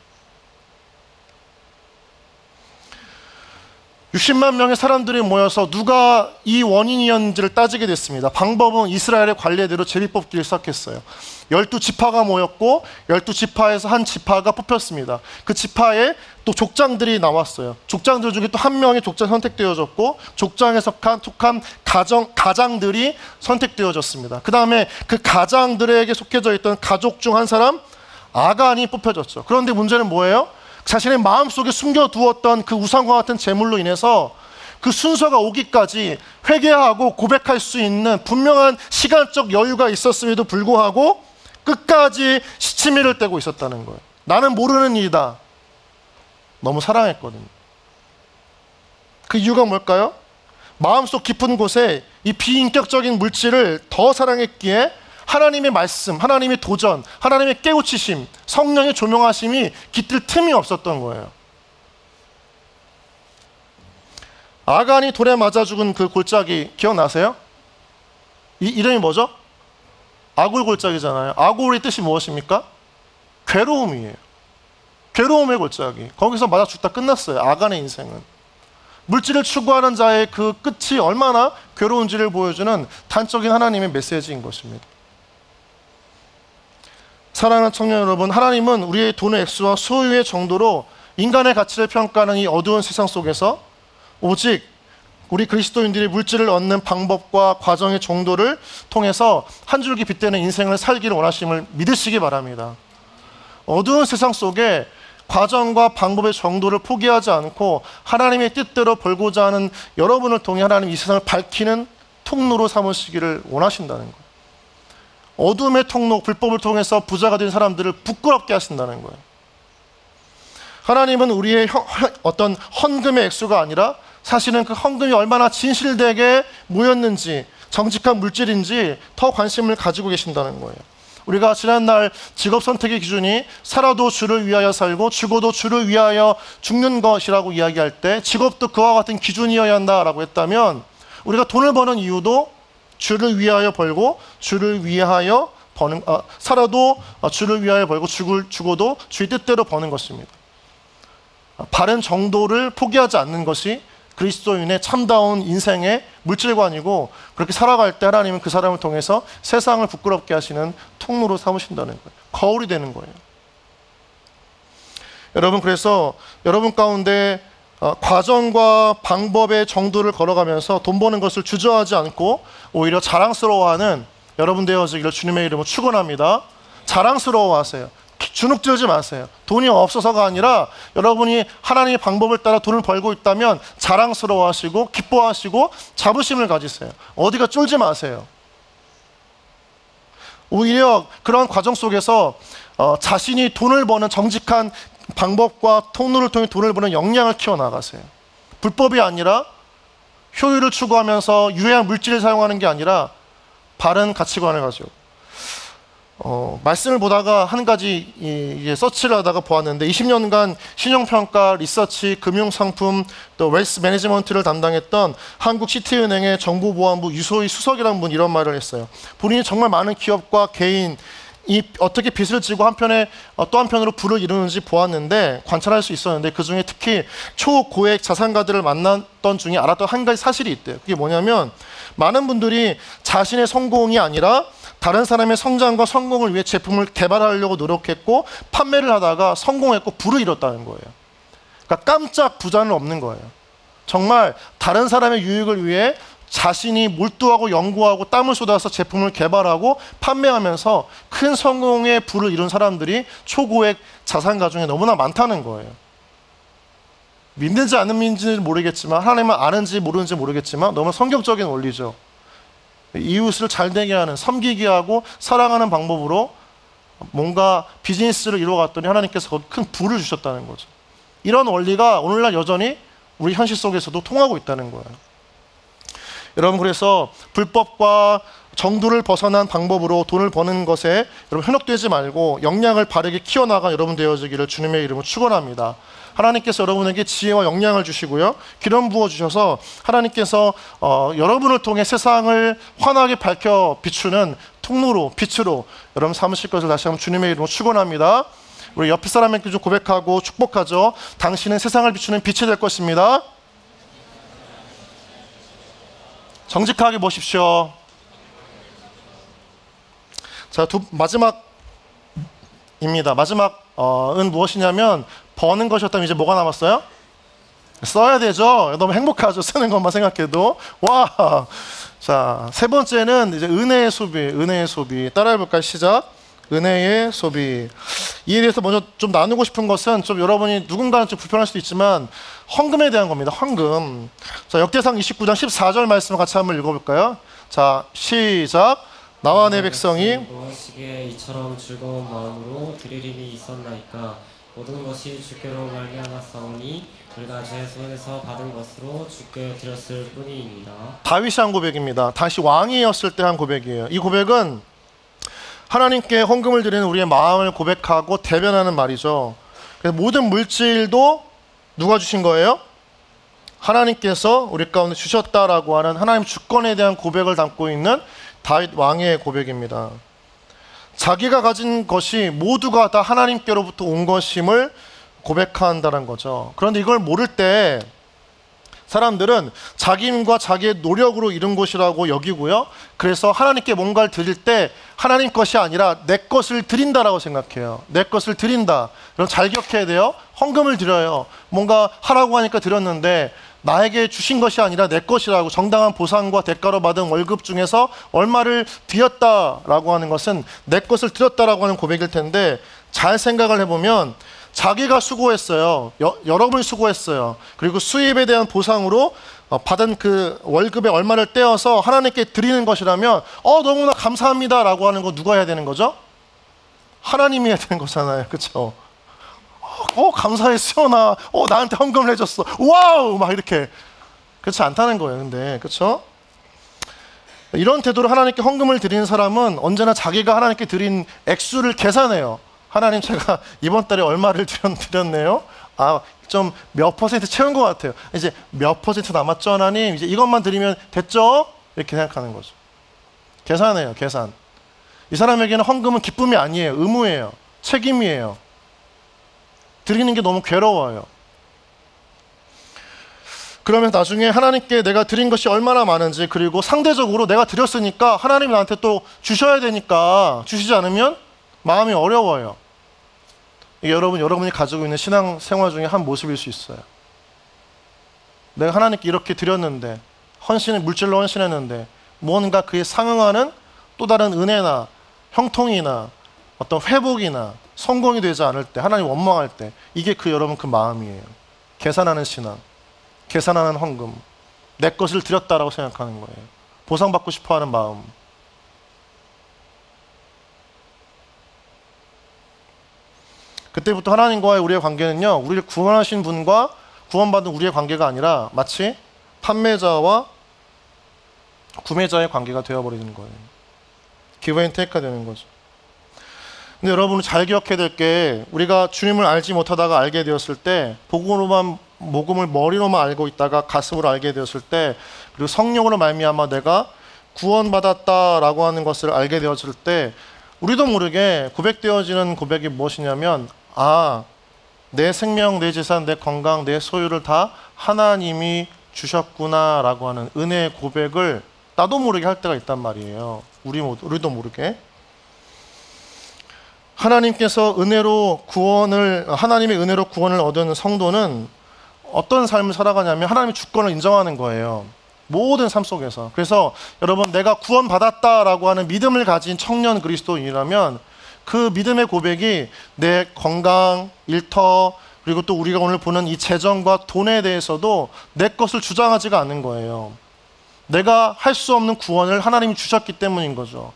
60만 명의 사람들이 모여서 누가 이 원인이었는지를 따지게 됐습니다. 방법은 이스라엘의 관례대로 제비뽑기를 시작했어요. 12지파가 모였고 12지파에서 한 지파가 뽑혔습니다. 그 지파에 또 족장들이 나왔어요. 족장들 중에 또 한 명의 족장 선택되어졌고 족장에 속한 가장들이 선택되어졌습니다. 그 다음에 그 가장들에게 속해져 있던 가족 중 한 사람 아간이 뽑혀졌죠. 그런데 문제는 뭐예요? 자신의 마음속에 숨겨두었던 그 우상과 같은 재물로 인해서 그 순서가 오기까지 회개하고 고백할 수 있는 분명한 시간적 여유가 있었음에도 불구하고 끝까지 시치미를 떼고 있었다는 거예요. 나는 모르는 일이다. 너무 사랑했거든요. 그 이유가 뭘까요? 마음속 깊은 곳에 이 비인격적인 물질을 더 사랑했기에 하나님의 말씀, 하나님의 도전, 하나님의 깨우치심, 성령의 조명하심이 깃들 틈이 없었던 거예요. 아간이 돌에 맞아 죽은 그 골짜기 기억나세요? 이름이 뭐죠? 아굴 골짜기잖아요. 아굴의 뜻이 무엇입니까? 괴로움이에요. 괴로움의 골짜기. 거기서 맞아 죽다 끝났어요. 아간의 인생은. 물질을 추구하는 자의 그 끝이 얼마나 괴로운지를 보여주는 단적인 하나님의 메시지인 것입니다. 사랑하는 청년 여러분, 하나님은 우리의 돈의 액수와 소유의 정도로 인간의 가치를 평가하는 이 어두운 세상 속에서 오직 우리 그리스도인들이 물질을 얻는 방법과 과정의 정도를 통해서 한 줄기 빛되는 인생을 살기를 원하심을 믿으시기 바랍니다. 어두운 세상 속에 과정과 방법의 정도를 포기하지 않고 하나님의 뜻대로 벌고자 하는 여러분을 통해 하나님 이 세상을 밝히는 통로로 삼으시기를 원하신다는 거예요. 어둠의 통로, 불법을 통해서 부자가 된 사람들을 부끄럽게 하신다는 거예요. 하나님은 우리의 어떤 헌금의 액수가 아니라 사실은 그 헌금이 얼마나 진실되게 모였는지, 정직한 물질인지 더 관심을 가지고 계신다는 거예요. 우리가 지난날 직업 선택의 기준이 살아도 주를 위하여 살고 죽어도 주를 위하여 죽는 것이라고 이야기할 때 직업도 그와 같은 기준이어야 한다라고 했다면, 우리가 돈을 버는 이유도 주를 위하여 벌고 주를 위하여 버는, 살아도 주를 위하여 벌고 죽어도 주의 뜻대로 버는 것입니다. 바른 정도를 포기하지 않는 것이 그리스도인의 참다운 인생의 물질관이고, 그렇게 살아갈 때 하나님은 그 사람을 통해서 세상을 부끄럽게 하시는 통로로 삼으신다는 거예요. 거울이 되는 거예요. 여러분, 그래서 여러분 가운데 과정과 방법의 정도를 걸어가면서 돈 버는 것을 주저하지 않고 오히려 자랑스러워하는 여러분 되어지기를 주님의 이름으로 축원합니다. 자랑스러워하세요. 주눅들지 마세요. 돈이 없어서가 아니라 여러분이 하나님의 방법을 따라 돈을 벌고 있다면 자랑스러워하시고 기뻐하시고 자부심을 가지세요. 어디가 쫄지 마세요. 오히려 그런 과정 속에서 자신이 돈을 버는 정직한 방법과 통로를 통해 돈을 버는 역량을 키워나가세요. 불법이 아니라 효율을 추구하면서 유해한 물질을 사용하는 게 아니라 바른 가치관을 가지고, 말씀을 보다가 한 가지 서치를 하다가 보았는데, 20년간 신용평가, 리서치, 금융상품, 또 웨ல்스 매니지먼트를 담당했던 한국시티은행의 정보보안부 유소희 수석이라는 분이 이런 말을 했어요. 본인이 정말 많은 기업과 개인이 어떻게 빚을 지고 또 한편으로 부를 이루는지 보았는데, 관찰할 수 있었는데, 그 중에 특히 초고액 자산가들을 만났던 중에 알았던 한 가지 사실이 있대요. 그게 뭐냐면, 많은 분들이 자신의 성공이 아니라 다른 사람의 성장과 성공을 위해 제품을 개발하려고 노력했고 판매를 하다가 성공했고 부를 이뤘다는 거예요. 그러니까 깜짝 부자는 없는 거예요. 정말 다른 사람의 유익을 위해 자신이 몰두하고 연구하고 땀을 쏟아서 제품을 개발하고 판매하면서 큰 성공의 부를 이룬 사람들이 초고액 자산가 중에 너무나 많다는 거예요. 믿는지 안 믿는지는 모르겠지만, 하나님은 아는지 모르는지 모르겠지만 너무 성경적인 원리죠. 이웃을 잘되게 하는, 섬기게 하고 사랑하는 방법으로 뭔가 비즈니스를 이루어갔더니 하나님께서 거기 큰 부를 주셨다는 거죠. 이런 원리가 오늘날 여전히 우리 현실 속에서도 통하고 있다는 거예요. 여러분, 그래서 불법과 정도를 벗어난 방법으로 돈을 버는 것에 여러분 현혹되지 말고 역량을 바르게 키워나가 여러분 되어지기를 주님의 이름으로 축원합니다. 하나님께서 여러분에게 지혜와 역량을 주시고요, 기름 부어 주셔서 하나님께서 여러분을 통해 세상을 환하게 밝혀 비추는 통로로, 빛으로 여러분 삼으실 것을 다시 한번 주님의 이름으로 축원합니다. 우리 옆에 사람에게 좀 고백하고 축복하죠. 당신은 세상을 비추는 빛이 될 것입니다. 정직하게 보십시오. 자, 마지막입니다. 마지막은 무엇이냐면, 버는 것이었다면 이제 뭐가 남았어요? 써야 되죠. 너무 행복하죠. 쓰는 것만 생각해도. 와. 자, 세 번째는 이제 은혜의 소비. 따라해볼까요? 시작. 은혜의 소비. 이에 대해서 먼저 좀 나누고 싶은 것은, 좀 여러분이 누군가는 좀 불편할 수도 있지만 헌금에 대한 겁니다. 헌금. 자, 역대상 29장 14절 말씀을 같이 한번 읽어볼까요? 자, 시작. 나와 내 백성이 무엇이기에 이처럼 즐거운 마음으로 드릴 일이 있었나이까. 모든 것이 주께로 말미암았사오니 우리가 제 손에서 받은 것으로 주께 드렸을 뿐이니이다. 다윗이 한 고백입니다. 당시 왕이었을 때 한 고백이에요. 이 고백은 하나님께 헌금을 드리는 우리의 마음을 고백하고 대변하는 말이죠. 그래서 모든 물질도 누가 주신 거예요? 하나님께서 우리 가운데 주셨다라고 하는 하나님 주권에 대한 고백을 담고 있는 다윗 왕의 고백입니다. 자기가 가진 것이 모두가 다 하나님께로부터 온 것임을 고백한다는 거죠. 그런데 이걸 모를 때 사람들은 자기 힘과 자기의 노력으로 이룬 것이라고 여기고요. 그래서 하나님께 뭔가를 드릴 때 하나님 것이 아니라 내 것을 드린다라고 생각해요. 내 것을 드린다. 그럼 잘 기억해야 돼요. 헌금을 드려요. 뭔가 하라고 하니까 드렸는데 나에게 주신 것이 아니라 내 것이라고, 정당한 보상과 대가로 받은 월급 중에서 얼마를 드렸다라고 하는 것은 내 것을 드렸다라고 하는 고백일 텐데, 잘 생각을 해보면 자기가 수고했어요. 여러분이 수고했어요. 그리고 수입에 대한 보상으로 받은 그 월급의 얼마를 떼어서 하나님께 드리는 것이라면 너무나 감사합니다 라고 하는 거 누가 해야 되는 거죠? 하나님이 해야 되는 거잖아요. 그렇죠? 감사해 수연아. 나한테 헌금을 해줬어. 와우! 막 이렇게. 그렇지 않다는 거예요. 근데 그렇죠? 이런 태도로 하나님께 헌금을 드리는 사람은 언제나 자기가 하나님께 드린 액수를 계산해요. 하나님, 제가 이번 달에 얼마를 드렸네요. 좀 몇 퍼센트 채운 것 같아요. 이제 몇 퍼센트 남았죠, 하나님? 이제 이것만 드리면 됐죠? 이렇게 생각하는 거죠. 계산해요, 계산. 이 사람에게는 헌금은 기쁨이 아니에요. 의무예요. 책임이에요. 드리는 게 너무 괴로워요. 그러면 나중에 하나님께 내가 드린 것이 얼마나 많은지, 그리고 상대적으로 내가 드렸으니까 하나님이 나한테 또 주셔야 되니까 주시지 않으면 마음이 어려워요. 이게 여러분이 가지고 있는 신앙생활 중에 한 모습일 수 있어요. 내가 하나님께 이렇게 드렸는데, 물질로 헌신했는데 무언가 그에 상응하는 또 다른 은혜나 형통이나 어떤 회복이나 성공이 되지 않을 때, 하나님 원망할 때, 이게 여러분 그 마음이에요. 계산하는 신앙, 계산하는 헌금, 내 것을 드렸다라고 생각하는 거예요. 보상받고 싶어하는 마음. 그때부터 하나님과의 우리의 관계는요, 우리를 구원하신 분과 구원받은 우리의 관계가 아니라 마치 판매자와 구매자의 관계가 되어버리는 거예요. give and take가 되는 거죠. 근데 여러분 잘 기억해야 될 게, 우리가 주님을 알지 못하다가 알게 되었을 때, 복음을 머리로만 알고 있다가 가슴으로 알게 되었을 때, 그리고 성령으로 말미암아 내가 구원받았다라고 하는 것을 알게 되었을 때, 우리도 모르게 고백되어지는 고백이 무엇이냐면, 내 생명, 내 재산, 내 건강, 내 소유를 다 하나님이 주셨구나 라고 하는 은혜의 고백을 나도 모르게 할 때가 있단 말이에요. 우리도 모르게. 하나님의 은혜로 구원을 얻은 성도는 어떤 삶을 살아가냐면 하나님의 주권을 인정하는 거예요. 모든 삶 속에서. 그래서 여러분, 내가 구원받았다라고 하는 믿음을 가진 청년 그리스도인이라면 그 믿음의 고백이 내 건강, 일터, 그리고 또 우리가 오늘 보는 이 재정과 돈에 대해서도 내 것을 주장하지가 않는 거예요. 내가 할 수 없는 구원을 하나님이 주셨기 때문인 거죠.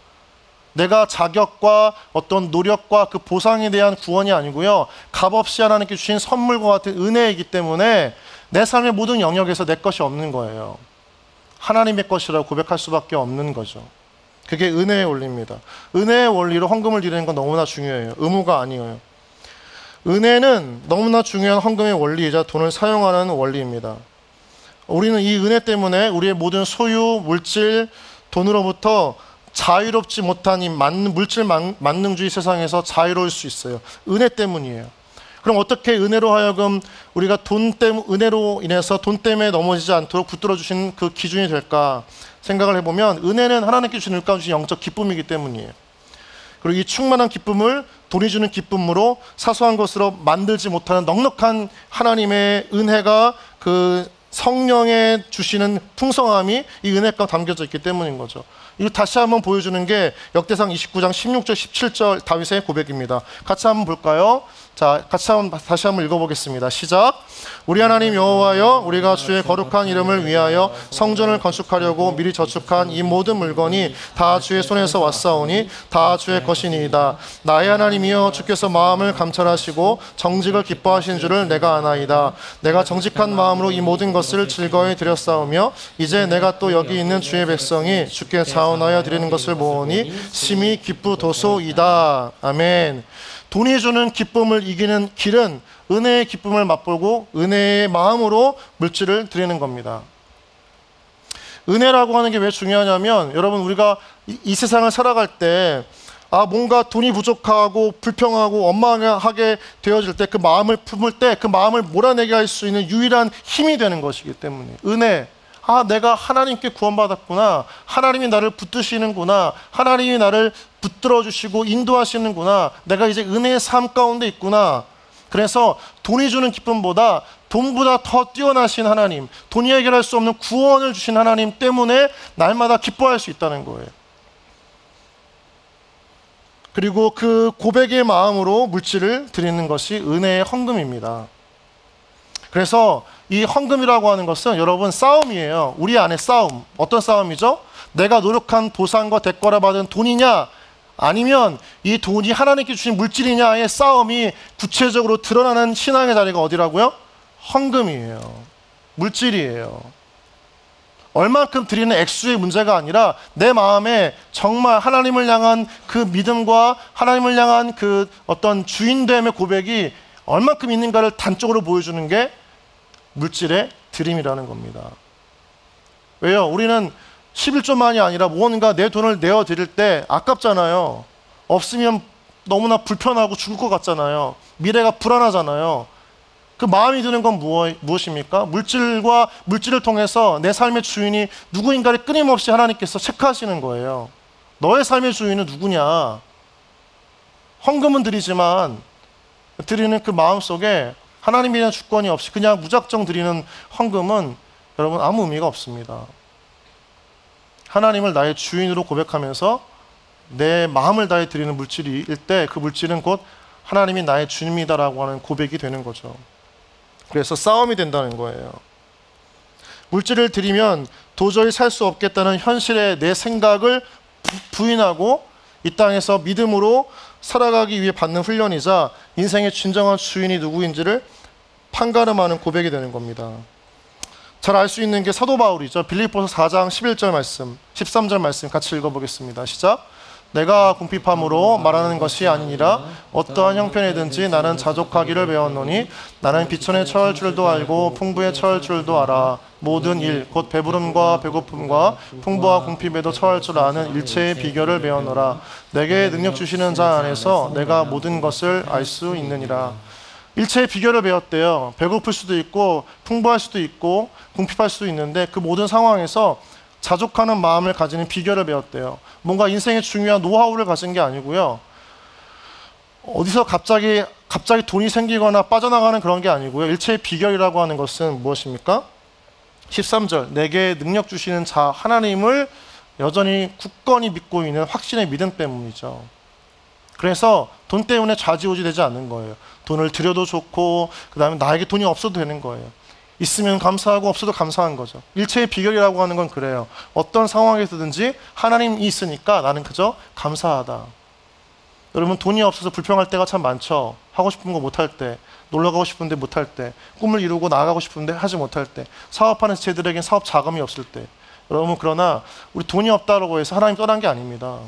내가 자격과 어떤 노력과 그 보상에 대한 구원이 아니고요, 값없이 하나님께 주신 선물과 같은 은혜이기 때문에 내 삶의 모든 영역에서 내 것이 없는 거예요. 하나님의 것이라고 고백할 수밖에 없는 거죠. 그게 은혜의 원리입니다. 은혜의 원리로 헌금을 드리는 건 너무나 중요해요. 의무가 아니에요. 은혜는 너무나 중요한 헌금의 원리이자 돈을 사용하는 원리입니다. 우리는 이 은혜 때문에 우리의 모든 소유, 물질, 돈으로부터 자유롭지 못한 이 물질 만능주의 세상에서 자유로울 수 있어요. 은혜 때문이에요. 그럼 어떻게 은혜로 하여금 우리가 은혜로 인해서 돈 때문에 넘어지지 않도록 붙들어 주신 그 기준이 될까 생각을 해보면, 은혜는 하나님께 주신 우리 가운데 주신 영적 기쁨이기 때문이에요. 그리고 이 충만한 기쁨을 돈이 주는 기쁨으로 사소한 것으로 만들지 못하는 넉넉한 하나님의 은혜가, 그 성령에 주시는 풍성함이 이 은혜가 담겨져 있기 때문인 거죠. 이거 다시 한번 보여주는 게 역대상 29장 16절 17절 다윗의 고백입니다. 같이 한번 볼까요? 자, 다시 한번 읽어보겠습니다. 시작. 우리 하나님 여호와여, 우리가 주의 거룩한 이름을 위하여 성전을 건축하려고 미리 저축한 이 모든 물건이 다 주의 손에서 왔사오니 다 주의 것이니이다. 나의 하나님이여, 주께서 마음을 감찰하시고 정직을 기뻐하신 줄을 내가 아나이다. 내가 정직한 마음으로 이 모든 것을 즐거이 드렸사오며 이제 내가 또 여기 있는 주의 백성이 주께 자원하여 드리는 것을 보오니 심히 기쁘도소이다. 아멘. 돈이 주는 기쁨을 이기는 길은 은혜의 기쁨을 맛보고 은혜의 마음으로 물질을 드리는 겁니다. 은혜라고 하는 게 왜 중요하냐면, 여러분, 우리가 이 세상을 살아갈 때 뭔가 돈이 부족하고 불평하고 원망하게 되어질 때, 그 마음을 품을 때 그 마음을 몰아내게 할 수 있는 유일한 힘이 되는 것이기 때문에, 은혜. 내가 하나님께 구원받았구나. 하나님이 나를 붙드시는구나. 하나님이 나를 붙들어 주시고 인도하시는구나. 내가 이제 은혜의 삶 가운데 있구나. 그래서 돈이 주는 기쁨보다 돈보다 더 뛰어나신 하나님, 돈이 해결할 수 없는 구원을 주신 하나님 때문에 날마다 기뻐할 수 있다는 거예요. 그리고 그 고백의 마음으로 물질을 드리는 것이 은혜의 헌금입니다. 그래서 이 헌금이라고 하는 것은 여러분 싸움이에요. 우리 안에 싸움. 어떤 싸움이죠? 내가 노력한 보상과 대가를 받은 돈이냐, 아니면 이 돈이 하나님께 주신 물질이냐의 싸움이 구체적으로 드러나는 신앙의 자리가 어디라고요? 헌금이에요. 물질이에요. 얼만큼 드리는 액수의 문제가 아니라 내 마음에 정말 하나님을 향한 그 믿음과 하나님을 향한 그 어떤 주인됨의 고백이 얼만큼 있는가를 단적으로 보여주는 게 물질의 드림이라는 겁니다. 왜요? 우리는 11조만이 아니라 무언가 내 돈을 내어드릴 때 아깝잖아요. 없으면 너무나 불편하고 죽을 것 같잖아요. 미래가 불안하잖아요. 그 마음이 드는 건 무엇입니까? 물질을 통해서 내 삶의 주인이 누구인가를 끊임없이 하나님께서 체크하시는 거예요. 너의 삶의 주인은 누구냐? 헌금은 드리지만 드리는 그 마음 속에 하나님에 대한 주권이 없이 그냥 무작정 드리는 헌금은 여러분 아무 의미가 없습니다. 하나님을 나의 주인으로 고백하면서 내 마음을 다해 드리는 물질일 때 그 물질은 곧 하나님이 나의 주님이다라고 하는 고백이 되는 거죠. 그래서 싸움이 된다는 거예요. 물질을 드리면 도저히 살 수 없겠다는 현실의 내 생각을 부인하고 이 땅에서 믿음으로 살아가기 위해 받는 훈련이자 인생의 진정한 주인이 누구인지를 판가름하는 고백이 되는 겁니다. 잘 알 수 있는 게 사도 바울이죠. 빌립보서 4장 11절 말씀, 13절 말씀 같이 읽어보겠습니다. 시작. 내가 궁핍함으로 말하는 것이 아니니라 어떠한 형편이든지 나는 자족하기를 배웠노니 나는 비천에 처할 줄도 알고 풍부에 처할 줄도 알아. 모든 일, 곧 배부름과 배고픔과 풍부와 궁핍에도 처할 줄 아는 일체의 비결을 배웠노라. 내게 능력 주시는 자 안에서 내가 모든 것을 알 수 있느니라. 일체의 비결을 배웠대요. 배고플 수도 있고 풍부할 수도 있고 궁핍할 수도 있는데 그 모든 상황에서 자족하는 마음을 가지는 비결을 배웠대요. 뭔가 인생의 중요한 노하우를 가진 게 아니고요. 어디서 갑자기 돈이 생기거나 빠져나가는 그런 게 아니고요. 일체의 비결이라고 하는 것은 무엇입니까? 13절, 내게 능력 주시는 자 하나님을 여전히 굳건히 믿고 있는 확신의 믿음 때문이죠. 그래서 돈 때문에 좌지우지 되지 않는 거예요. 돈을 드려도 좋고 그 다음에 나에게 돈이 없어도 되는 거예요. 있으면 감사하고 없어도 감사한 거죠. 일체의 비결이라고 하는 건 그래요. 어떤 상황에서든지 하나님이 있으니까 나는 그저 감사하다. 여러분 돈이 없어서 불평할 때가 참 많죠. 하고 싶은 거 못할 때, 놀러 가고 싶은데 못할 때, 꿈을 이루고 나아가고 싶은데 하지 못할 때, 사업하는 제들에겐 사업 자금이 없을 때. 여러분 그러나 우리 돈이 없다고 해서 하나님 떠난 게 아닙니다.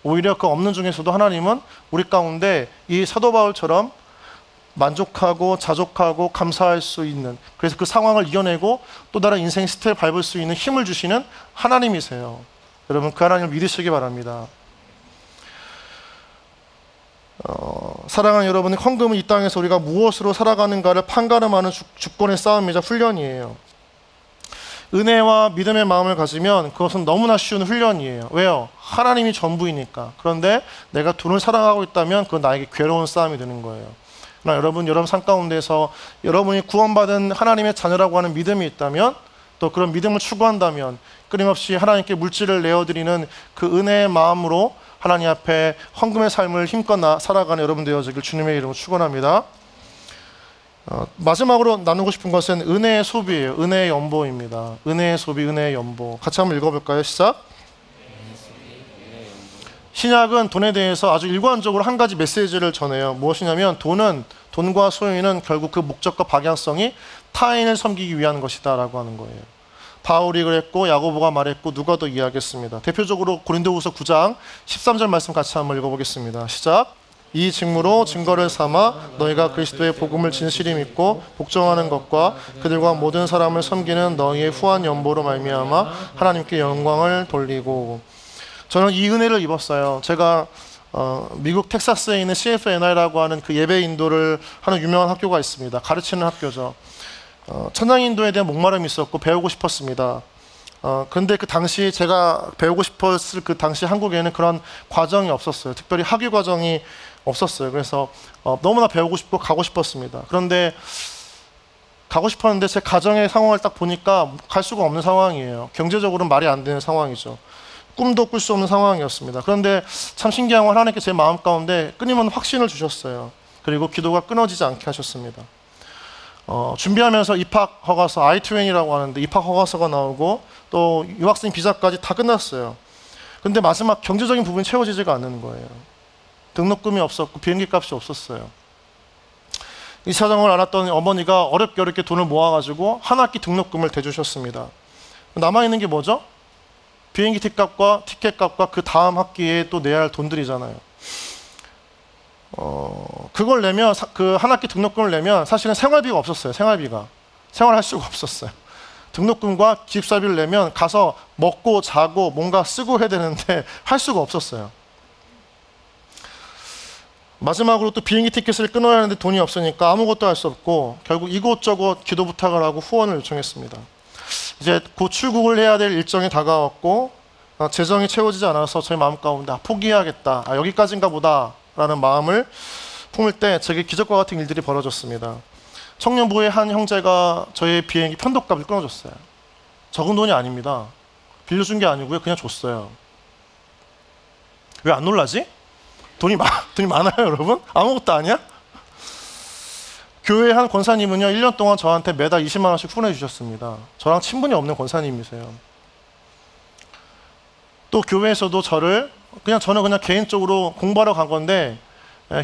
오히려 그 없는 중에서도 하나님은 우리 가운데 이 사도 바울처럼 만족하고 자족하고 감사할 수 있는, 그래서 그 상황을 이겨내고 또 다른 인생 스텝을 밟을 수 있는 힘을 주시는 하나님이세요. 여러분 그 하나님을 믿으시기 바랍니다. 사랑하는 여러분, 헌금은 이 땅에서 우리가 무엇으로 살아가는가를 판가름하는 주권의 싸움이자 훈련이에요. 은혜와 믿음의 마음을 가지면 그것은 너무나 쉬운 훈련이에요. 왜요? 하나님이 전부이니까. 그런데 내가 돈을 사랑하고 있다면 그건 나에게 괴로운 싸움이 되는 거예요. 그러나 여러분 삶 가운데서 여러분이 구원받은 하나님의 자녀라고 하는 믿음이 있다면, 또 그런 믿음을 추구한다면 끊임없이 하나님께 물질을 내어드리는 그 은혜의 마음으로 하나님 앞에 헌금의 삶을 힘껏 살아가는 여러분 되어지길 주님의 이름으로 축원합니다. 마지막으로 나누고 싶은 것은 은혜의 소비예요. 은혜의 연보입니다. 은혜의 소비, 은혜의 연보. 같이 한번 읽어볼까요? 시작. 신약은 돈에 대해서 아주 일관적으로 한 가지 메시지를 전해요. 무엇이냐면 돈과 소유는 결국 그 목적과 방향성이 타인을 섬기기 위한 것이다 라고 하는 거예요. 바울이 그랬고 야고보가 말했고 누가도 이야기했습니다. 대표적으로 고린도후서 9장 13절 말씀 같이 한번 읽어보겠습니다. 시작. 이 직무로 증거를 삼아 너희가 그리스도의 복음을 진실히 믿고 복종하는 것과 그들과 모든 사람을 섬기는 너희의 후한 연보로 말미암아 하나님께 영광을 돌리고. 저는 이 은혜를 입었어요. 제가 미국 텍사스에 있는 CFNI라고 하는 그 예배 인도를 하는 유명한 학교가 있습니다. 가르치는 학교죠. 천당 인도에 대한 목마름이 있었고 배우고 싶었습니다. 근데 그 당시 제가 배우고 싶었을 그 당시 한국에는 그런 과정이 없었어요. 특별히 학위 과정이 없었어요. 그래서 너무나 배우고 싶고 가고 싶었습니다. 그런데 가고 싶었는데 제 가정의 상황을 딱 보니까 갈 수가 없는 상황이에요. 경제적으로는 말이 안 되는 상황이죠. 꿈도 꿀 수 없는 상황이었습니다. 그런데 참 신기한 건 하나님께 제 마음 가운데 끊임없는 확신을 주셨어요. 그리고 기도가 끊어지지 않게 하셨습니다. 준비하면서 입학 허가서 I-20이라고 하는데 입학 허가서가 나오고 또 유학생 비자까지 다 끝났어요. 근데 마지막 경제적인 부분이 채워지지가 않는 거예요. 등록금이 없었고 비행기 값이 없었어요. 이 사정을 알았던 어머니가 어렵게 돈을 모아가지고 한 학기 등록금을 대주셨습니다. 남아있는 게 뭐죠? 비행기 티켓 값과 그 다음 학기에 또 내야 할 돈들이잖아요. 그걸 내면 그 한 학기 등록금을 내면 사실은 생활비가 없었어요. 생활할 수가 없었어요. 등록금과 기숙사비를 내면 가서 먹고 자고 뭔가 쓰고 해야 되는데 할 수가 없었어요. 마지막으로 또 비행기 티켓을 끊어야 하는데 돈이 없으니까 아무것도 할 수 없고 결국 이곳저곳 기도 부탁을 하고 후원을 요청했습니다. 이제 곧 출국을 해야 될 일정이 다가왔고 재정이 채워지지 않아서 저희 마음 가운데 포기해야겠다. 여기까지인가 보다 라는 마음을 품을 때 제게 기적과 같은 일들이 벌어졌습니다. 청년부의 한 형제가 저의 비행기 편도값을 끊어줬어요. 적은 돈이 아닙니다. 빌려준 게 아니고요. 그냥 줬어요. 왜 안 놀라지? 돈이 많아요, 여러분? 아무것도 아니야? 교회 한 권사님은요, 1년 동안 저한테 매달 20만 원씩 후원해 주셨습니다. 저랑 친분이 없는 권사님이세요. 또 교회에서도 저는 그냥 개인적으로 공부하러 간 건데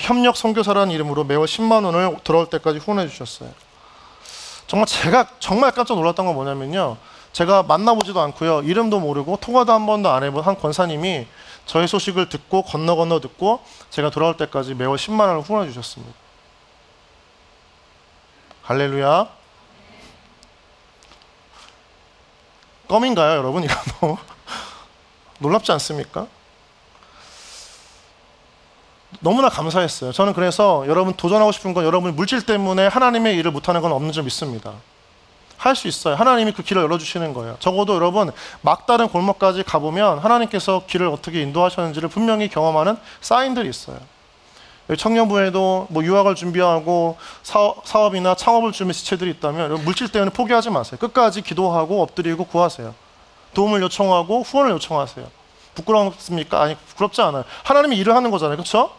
협력 선교사라는 이름으로 매월 10만 원을 들어올 때까지 후원해 주셨어요. 제가 정말 깜짝 놀랐던 건 뭐냐면요. 제가 만나보지도 않고요. 이름도 모르고 통화도 한 번도 안 해본 한 권사님이 저의 소식을 듣고 건너 듣고 제가 돌아올 때까지 매월 10만 원을 후원해 주셨습니다. 할렐루야. 껌인가요, 여러분? 이거 너무 놀랍지 않습니까? 너무나 감사했어요. 저는 그래서 여러분 도전하고 싶은 건 여러분 물질 때문에 하나님의 일을 못하는 건 없는 줄 믿습니다. 할 수 있어요. 하나님이 그 길을 열어주시는 거예요. 적어도 여러분 막다른 골목까지 가보면 하나님께서 길을 어떻게 인도하셨는지를 분명히 경험하는 사인들이 있어요. 청년부에도 유학을 준비하고 사업이나 창업을 준비 지체들이 있다면 물질 때문에 포기하지 마세요. 끝까지 기도하고 엎드리고 구하세요. 도움을 요청하고 후원을 요청하세요. 부끄럽습니까? 아니, 부끄럽지 않아요. 하나님이 일을 하는 거잖아요. 그렇죠?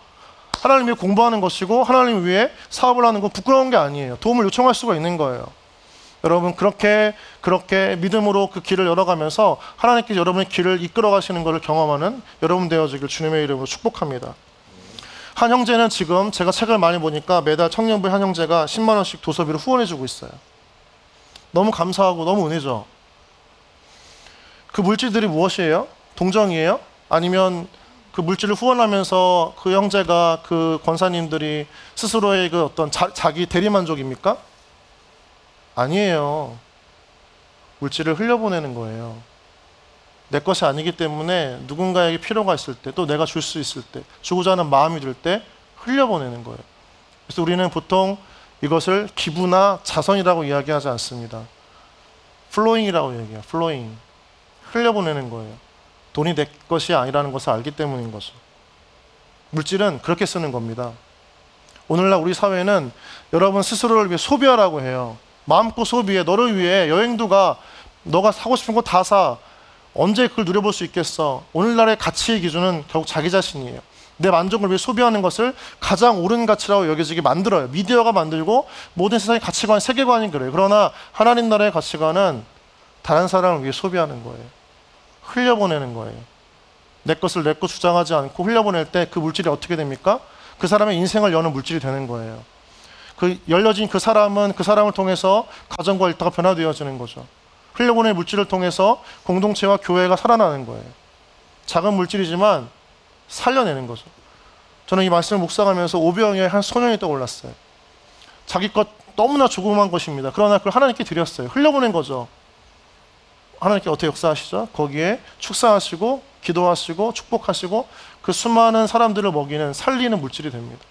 하나님이 공부하는 것이고 하나님 위해 사업을 하는 건 부끄러운 게 아니에요. 도움을 요청할 수가 있는 거예요. 여러분 그렇게 믿음으로 그 길을 열어가면서 하나님께서 여러분의 길을 이끌어 가시는 것을 경험하는 여러분 되어지길 주님의 이름으로 축복합니다. 한 형제는 지금 제가 책을 많이 보니까 매달 청년부의 한 형제가 10만 원씩 도서비로 후원해주고 있어요. 너무 감사하고 너무 은혜죠. 그 물질들이 무엇이에요? 동정이에요? 아니면 그 물질을 후원하면서 그 형제가 그 권사님들이 스스로의 그 어떤 자기 대리만족입니까? 아니에요. 물질을 흘려보내는 거예요. 내 것이 아니기 때문에 누군가에게 필요가 있을 때, 또 내가 줄 수 있을 때, 주고자 하는 마음이 들 때 흘려보내는 거예요. 그래서 우리는 보통 이것을 기부나 자선이라고 이야기하지 않습니다. 플로잉이라고 얘기해요. 플로잉. 흘려보내는 거예요. 돈이 내 것이 아니라는 것을 알기 때문인 거죠. 물질은 그렇게 쓰는 겁니다. 오늘날 우리 사회는 여러분 스스로를 위해 소비하라고 해요. 마음껏 소비해. 너를 위해 여행도 가. 너가 사고 싶은 거 다 사. 언제 그걸 누려볼 수 있겠어? 오늘날의 가치의 기준은 결국 자기 자신이에요. 내 만족을 위해 소비하는 것을 가장 옳은 가치라고 여겨지게 만들어요. 미디어가 만들고 모든 세상의 가치관, 세계관이 그래요. 그러나 하나님 나라의 가치관은 다른 사람을 위해 소비하는 거예요. 흘려보내는 거예요. 내 것을 내 것 주장하지 않고 흘려보낼 때 그 물질이 어떻게 됩니까? 그 사람의 인생을 여는 물질이 되는 거예요. 그 열려진 그 사람은 그 사람을 통해서 가정과 일터가 변화되어지는 거죠. 흘려보낸 물질을 통해서 공동체와 교회가 살아나는 거예요. 작은 물질이지만 살려내는 거죠. 저는 이 말씀을 묵상하면서 오병이어의 한 소년이 떠올랐어요. 자기 것 너무나 조그만 것입니다. 그러나 그걸 하나님께 드렸어요. 흘려보낸 거죠. 하나님께 어떻게 역사하시죠? 거기에 축사하시고 기도하시고 축복하시고 그 수많은 사람들을 먹이는 살리는 물질이 됩니다.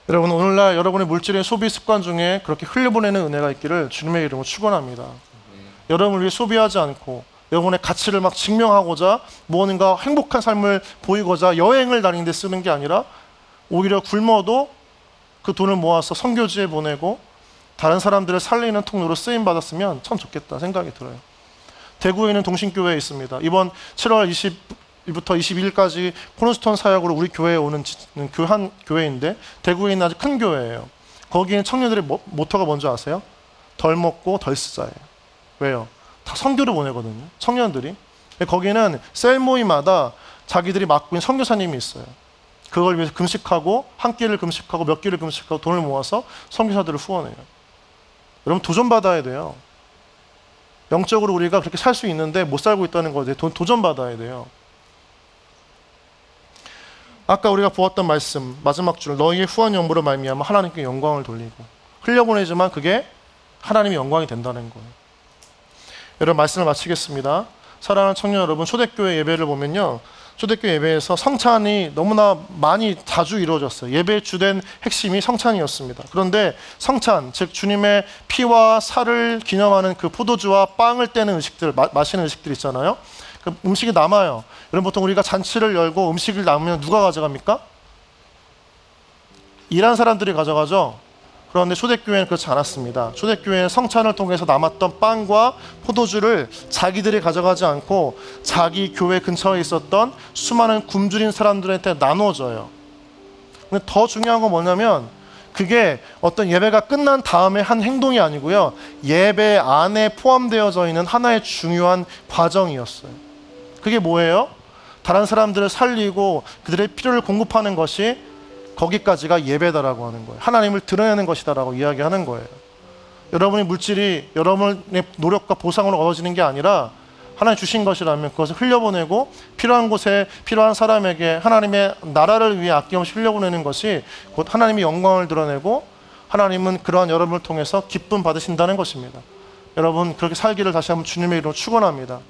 여러분, 오늘날 여러분의 물질의 소비 습관 중에 그렇게 흘려보내는 은혜가 있기를 주님의 이름으로 축원합니다. 여러분을 위해 소비하지 않고 여러분의 가치를 막 증명하고자 무언가 행복한 삶을 보이고자 여행을 다니는 데 쓰는 게 아니라 오히려 굶어도 그 돈을 모아서 선교지에 보내고 다른 사람들을 살리는 통로로 쓰임 받았으면 참 좋겠다 생각이 들어요. 대구에 있는 동신교회에 있습니다. 이번 7월 20일부터 22일까지 코너스톤 사역으로 우리 교회에 오는 한 교회인데 대구에 있는 아주 큰 교회예요. 거기에는 청년들의 모토가 뭔지 아세요? 덜 먹고 덜 쓰자예요. 왜요? 다 선교를 보내거든요. 청년들이. 거기는 셀 모임마다 자기들이 맡고 있는 선교사님이 있어요. 그걸 위해서 금식하고 한 끼를 금식하고 몇 끼를 금식하고 돈을 모아서 선교사들을 후원해요. 여러분, 도전받아야 돼요. 영적으로 우리가 그렇게 살 수 있는데 못 살고 있다는 것에 도전받아야 돼요. 아까 우리가 보았던 말씀 마지막 줄, 너희의 후한 연보로 말미암아 하나님께 영광을 돌리고, 흘려보내지만 그게 하나님의 영광이 된다는 거예요. 여러분, 말씀을 마치겠습니다. 사랑하는 청년 여러분, 초대교회 예배를 보면요, 초대교회 예배에서 성찬이 너무나 많이 자주 이루어졌어요. 예배의 주된 핵심이 성찬이었습니다. 그런데 성찬, 즉 주님의 피와 살을 기념하는 그 포도주와 빵을 떼는 음식들, 마시는 음식들 있잖아요. 그 음식이 남아요. 여러분, 보통 우리가 잔치를 열고 음식을 남으면 누가 가져갑니까? 일한 사람들이 가져가죠. 그런데 초대교회는 그렇지 않았습니다. 초대교회는 성찬을 통해서 남았던 빵과 포도주를 자기들이 가져가지 않고 자기 교회 근처에 있었던 수많은 굶주린 사람들한테 나눠줘요. 근데 더 중요한 건 뭐냐면 그게 어떤 예배가 끝난 다음에 한 행동이 아니고요, 예배 안에 포함되어져 있는 하나의 중요한 과정이었어요. 그게 뭐예요? 다른 사람들을 살리고 그들의 필요를 공급하는 것이 거기까지가 예배다라고 하는 거예요. 하나님을 드러내는 것이다라고 이야기하는 거예요. 여러분의 물질이 여러분의 노력과 보상으로 얻어지는 게 아니라 하나님 주신 것이라면 그것을 흘려보내고 필요한 곳에 필요한 사람에게 하나님의 나라를 위해 아낌없이 흘려보내는 것이 곧 하나님의 영광을 드러내고 하나님은 그러한 여러분을 통해서 기쁨 받으신다는 것입니다. 여러분, 그렇게 살기를 다시 한번 주님의 이름으로 축원합니다.